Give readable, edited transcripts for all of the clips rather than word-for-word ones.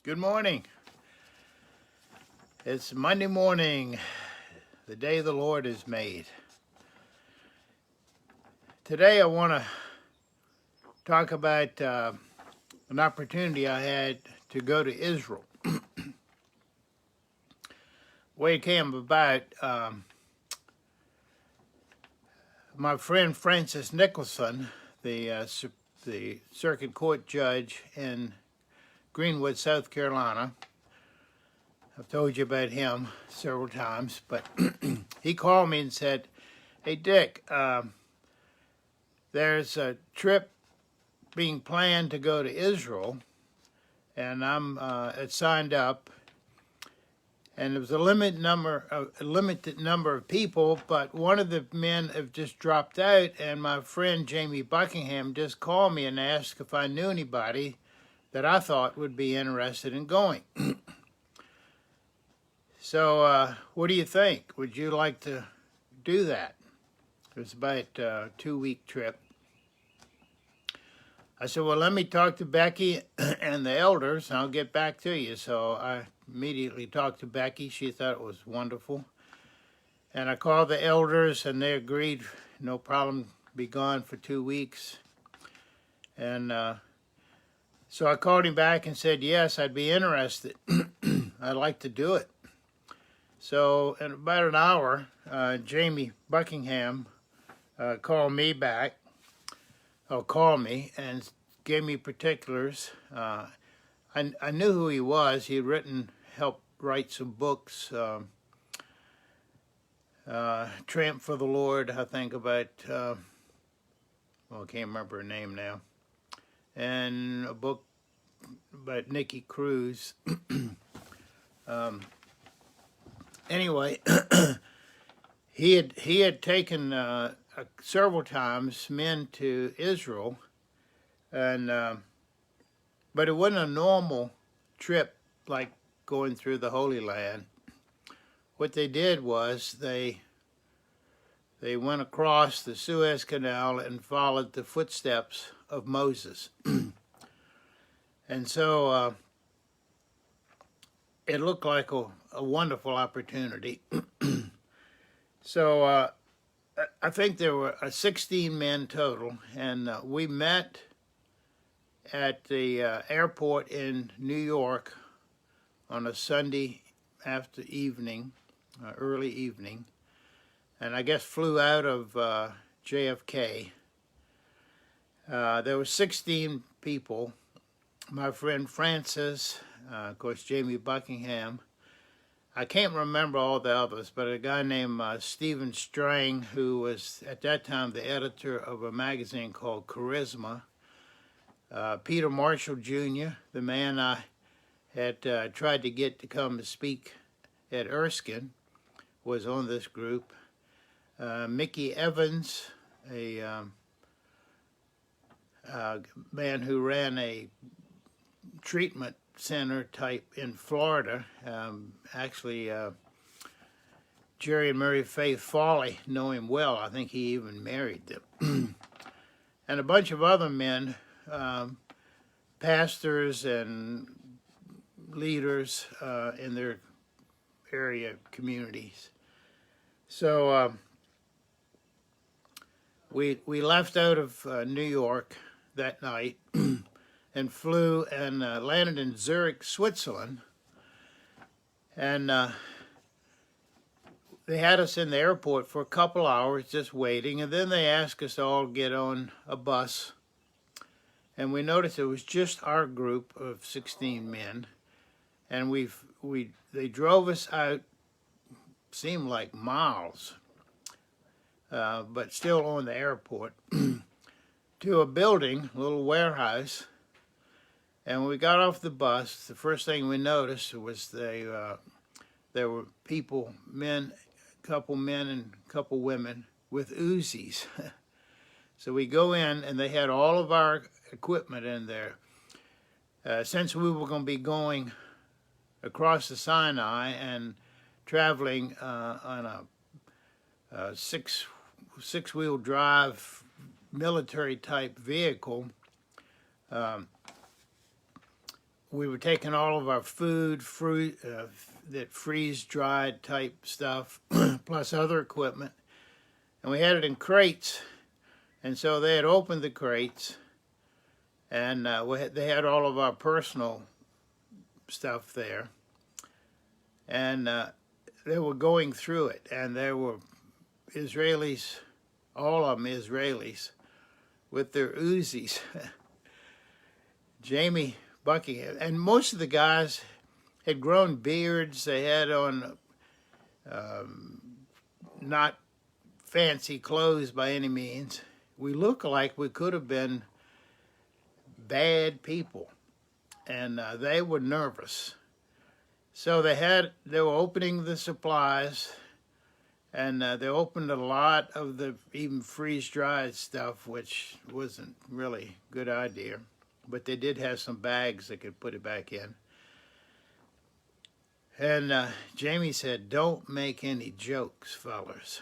Good morning. It's Monday morning, the day the Lord has made. Today I want to talk about an opportunity I had to go to Israel. The way it came about, my friend Francis Nicholson, the circuit court judge in Greenwood, South Carolina, I've told you about him several times, but he called me and said, "Hey Dick, there's a trip being planned to go to Israel, and I'm signed up. And there was a limited number of people, but one of the men have just dropped out, and my friend Jamie Buckingham just called me and asked if I knew anybody that I thought would be interested in going." So, what do you think? Would you like to do that? It was about a 2-week trip. I said, "Well, let me talk to Becky and the elders, and I'll get back to you." So I immediately talked to Becky. She thought it was wonderful. And I called the elders, and they agreed, no problem, be gone for 2 weeks. And so I called him back and said, yes, I'd be interested. I'd like to do it. So in about an hour, Jamie Buckingham called me back. Called me and gave me particulars. I knew who he was. He had helped write some books. Tramp for the Lord, I think, about, I can't remember her name now. And a book about Nicky Cruz. Anyway, he had taken several times men to Israel, and but it wasn't a normal trip like going through the Holy Land. What they did was they went across the Suez Canal and followed the footsteps of Moses. And so it looked like a wonderful opportunity. So I think there were 16 men total, and we met at the airport in New York on a Sunday after evening, early evening, and I guess flew out of JFK. There were 16 people. My friend Francis, of course, Jamie Buckingham. I can't remember all the others, but a guy named Stephen Strang, who was at that time the editor of a magazine called Charisma. Peter Marshall Jr., the man I had tried to get to come to speak at Erskine, was on this group. Mickey Evans, a man who ran a treatment center type in Florida. Actually, Jerry and Mary Faith Foley know him well. I think he even married them. And a bunch of other men, pastors and leaders in their area communities. So we left out of New York that night and flew and landed in Zurich, Switzerland. And they had us in the airport for a couple hours just waiting, and then they asked us to all get on a bus. And we noticed it was just our group of 16 men, and they drove us out, seemed like miles, but still on the airport, to a building, a little warehouse. And when we got off the bus, the first thing we noticed was there were people, a couple men and a couple women with Uzis. So we go in, and they had all of our equipment in there. Since we were going to be going across the Sinai and traveling on a six-wheel drive military type vehicle, we were taking all of our food, fruit, that freeze-dried type stuff, plus other equipment, and we had it in crates. And so they had opened the crates, and they had all of our personal stuff there, and they were going through it, and there were Israelis, all of them Israelis, with their Uzis. Jamie Buckingham, and most of the guys had grown beards. They had on not fancy clothes by any means. We looked like we could have been bad people, and they were nervous. So they were opening the supplies, and they opened a lot of the even freeze-dried stuff, which wasn't really a good idea. But they did have some bags that could put it back in. And Jamie said, "Don't make any jokes, fellers."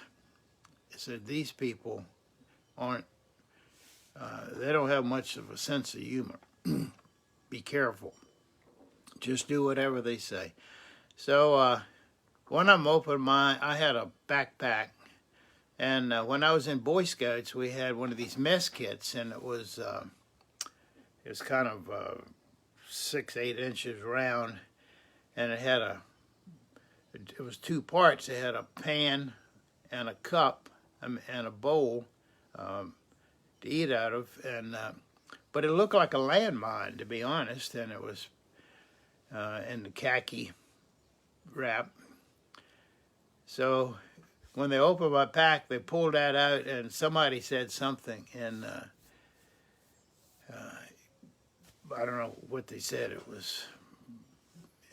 He said, "These people aren't, they don't have much of a sense of humor. Be careful. Just do whatever they say." So one of them opened I had a backpack. And when I was in Boy Scouts, we had one of these mess kits, and it was kind of 6-8 inches round, and it was two parts. It had a pan and a cup and a bowl to eat out of, and but it looked like a landmine, to be honest, and it was in the khaki wrap. So when they opened my pack, they pulled that out, and somebody said something, and I don't know what they said. It was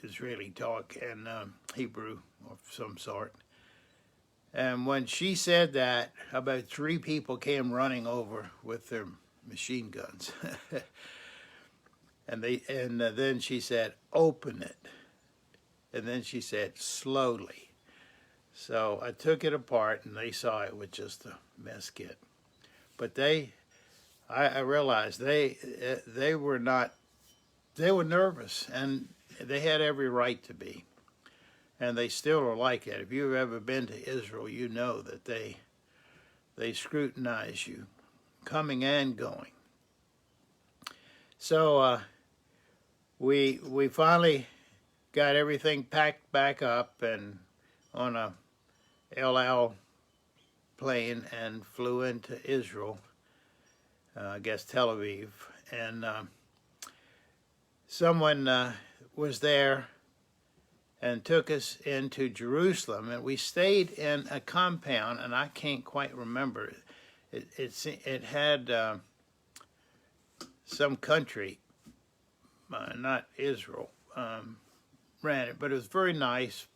Israeli talk and Hebrew of some sort. And when she said that, about 3 people came running over with their machine guns. and then she said, "Open it." And then she said, "Slowly." So I took it apart, and they saw it was just a mess kit. But I realized they were not. They were nervous, and they had every right to be, and they still are like that. If you've ever been to Israel, you know that they scrutinize you, coming and going. So we finally got everything packed back up and on a El Al plane and flew into Israel. I guess Tel Aviv, and someone was there and took us into Jerusalem, and we stayed in a compound, and I can't quite remember. It had some country, not Israel, ran it, but it was very nice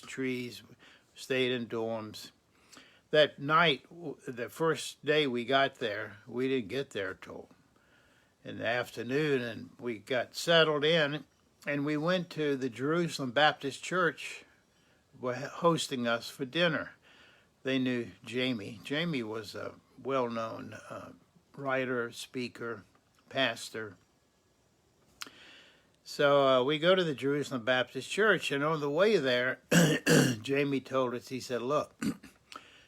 trees. Stayed in dorms. That night, the first day we got there, we didn't get there till in the afternoon, and we got settled in, and we went to the Jerusalem Baptist Church, hosting us for dinner. They knew Jamie. Jamie was a well-known writer, speaker, pastor. So we go to the Jerusalem Baptist Church, and on the way there, Jamie told us, he said, "Look,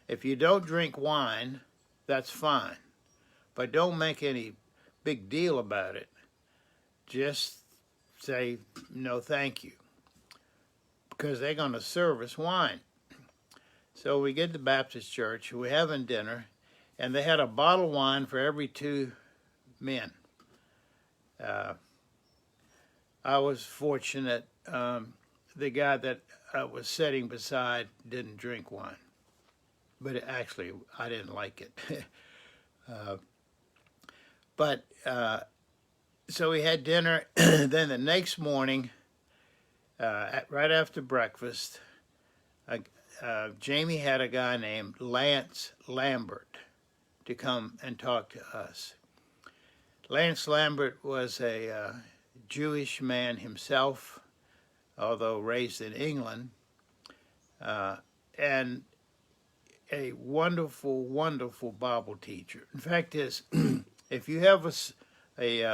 if you don't drink wine, that's fine, but don't make any big deal about it. Just say, no, thank you, because they're going to serve us wine." So we get to Baptist Church, we're having dinner, and they had a bottle of wine for every 2 men. I was fortunate. The guy that I was sitting beside didn't drink wine. But actually, I didn't like it. So we had dinner. Then the next morning, right after breakfast, Jamie had a guy named Lance Lambert to come and talk to us. Lance Lambert was a Jewish man himself, although raised in England, and a wonderful, wonderful Bible teacher. In fact, if you have an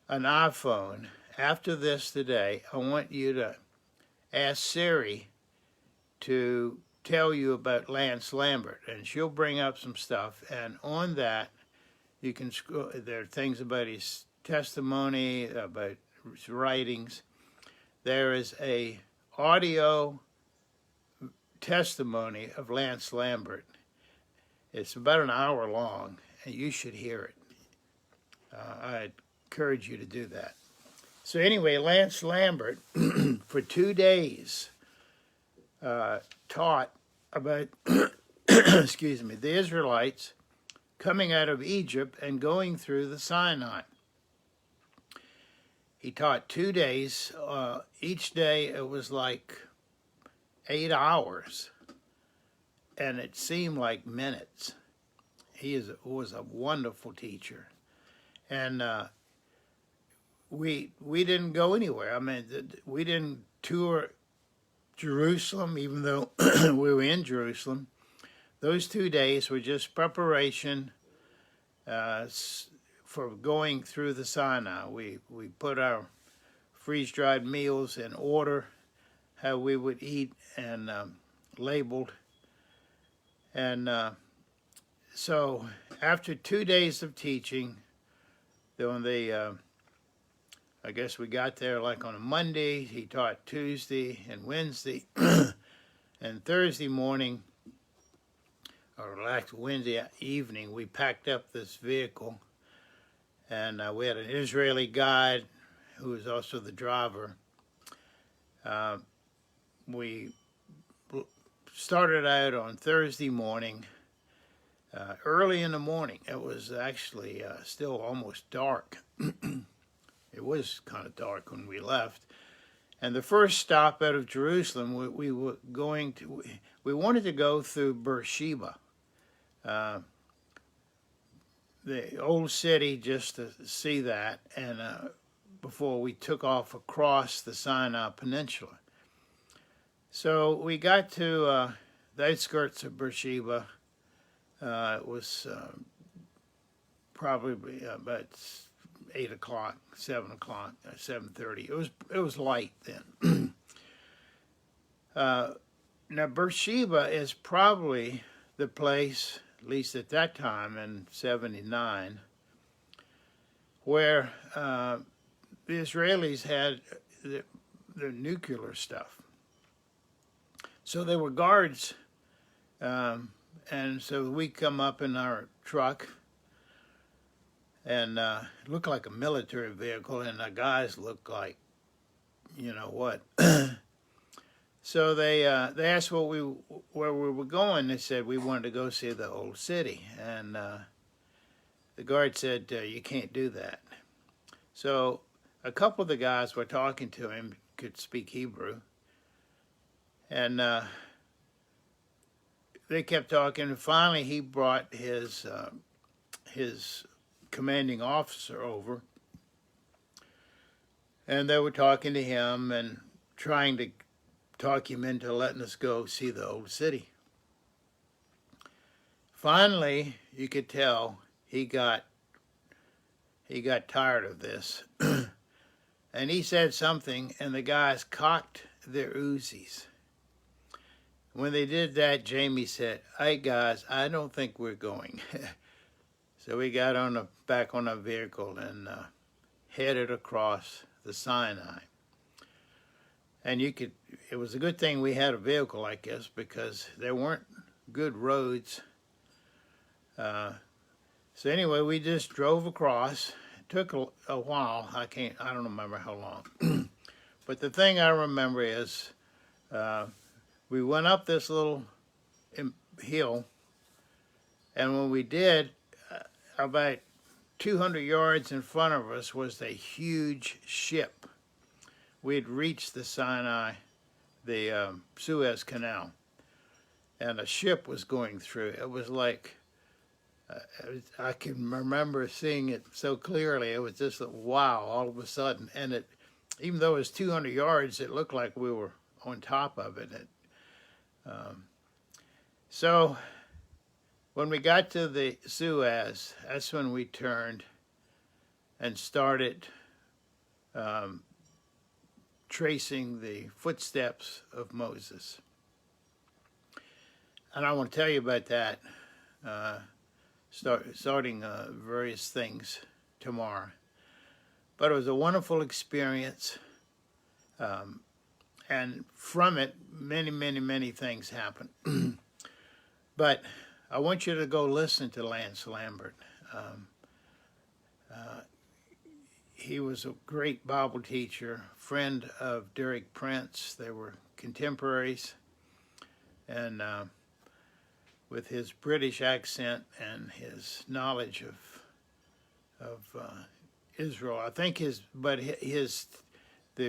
iPhone after this today, I want you to ask Siri to tell you about Lance Lambert, and she'll bring up some stuff, and on that you can there are things about his testimony, about his writings. There is a audio testimony of Lance Lambert. It's about an hour long, and you should hear it. I encourage you to do that. So anyway, Lance Lambert, for 2 days, taught about, excuse me, the Israelites coming out of Egypt and going through the Sinai. He taught 2 days. Each day it was like 8 hours, and it seemed like minutes. He was a wonderful teacher, and we didn't go anywhere. I mean, we didn't tour Jerusalem, even though we were in Jerusalem. Those 2 days were just preparation for going through the Sinai. We put our freeze-dried meals in order, how we would eat, and labeled. And so after 2 days of teaching, then I guess we got there like on a Monday. He taught Tuesday and Wednesday, and Thursday morning, or last Wednesday evening, we packed up this vehicle, and we had an Israeli guide who was also the driver. We started out on Thursday morning, early in the morning. It was actually still almost dark. It was kind of dark when we left. And the first stop out of Jerusalem, we wanted to go through Beersheba, the old city, just to see that, and before we took off across the Sinai Peninsula. So we got to the outskirts of Beersheba. It was probably about 8 o'clock, 7 o'clock, 7:30. It was light then. Now Beersheba is probably the place, at least at that time in '79, where the Israelis had the nuclear stuff. So there were guards, and so we come up in our truck, and it looked like a military vehicle, and the guys looked like, you know what. So they asked where we were going. They said we wanted to go see the old city, and the guard said, you can't do that. So a couple of the guys were talking to him, could speak Hebrew, and they kept talking, and finally he brought his commanding officer over, and they were talking to him and trying to talk him into letting us go see the old city. Finally, you could tell he got tired of this, and he said something, and the guys cocked their Uzis. When they did that, Jamie said, "Hey guys, I don't think we're going." So we got back on our vehicle and headed across the Sinai. And it was a good thing we had a vehicle like this, because there weren't good roads. So anyway, we just drove across. It took a while. I don't remember how long. But the thing I remember is we went up this little hill, and when we did, about 200 yards in front of us was a huge ship. We had reached the Sinai, the Suez Canal, and a ship was going through. It was like, I can remember seeing it so clearly. It was just wow, all of a sudden. And even though it was 200 yards, it looked like we were on top of it. So when we got to the Suez, that's when we turned and started tracing the footsteps of Moses. And I want to tell you about that, starting various things tomorrow. But it was a wonderful experience, and from it, many, many, many things happened. But I want you to go listen to Lance Lambert. He was a great Bible teacher, friend of Derek Prince. They were contemporaries, and with his British accent and his knowledge of Israel, I think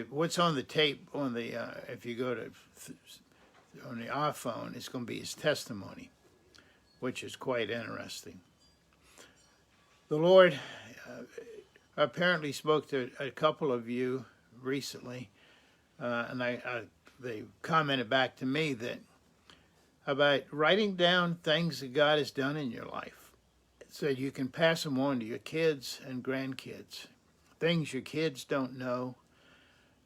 what's on the tape on the if you go to on the iPhone, it's going to be his testimony, which is quite interesting. The Lord apparently spoke to a couple of you recently, and they commented back to me that about writing down things that God has done in your life, so you can pass them on to your kids and grandkids, things your kids don't know.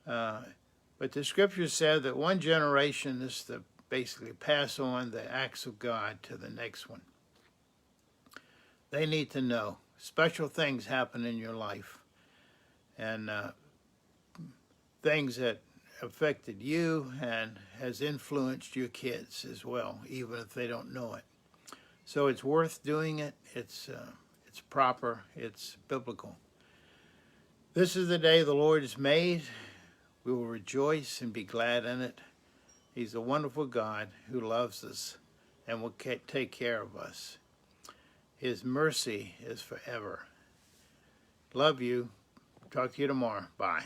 But the scripture said that one generation is to basically pass on the acts of God to the next one. They need to know. Special things happen in your life, and things that affected you and has influenced your kids as well, even if they don't know it. So it's worth doing it. It's proper. It's biblical. This is the day the Lord has made. We will rejoice and be glad in it. He's a wonderful God who loves us and will take care of us. His mercy is forever. Love you. Talk to you tomorrow. Bye.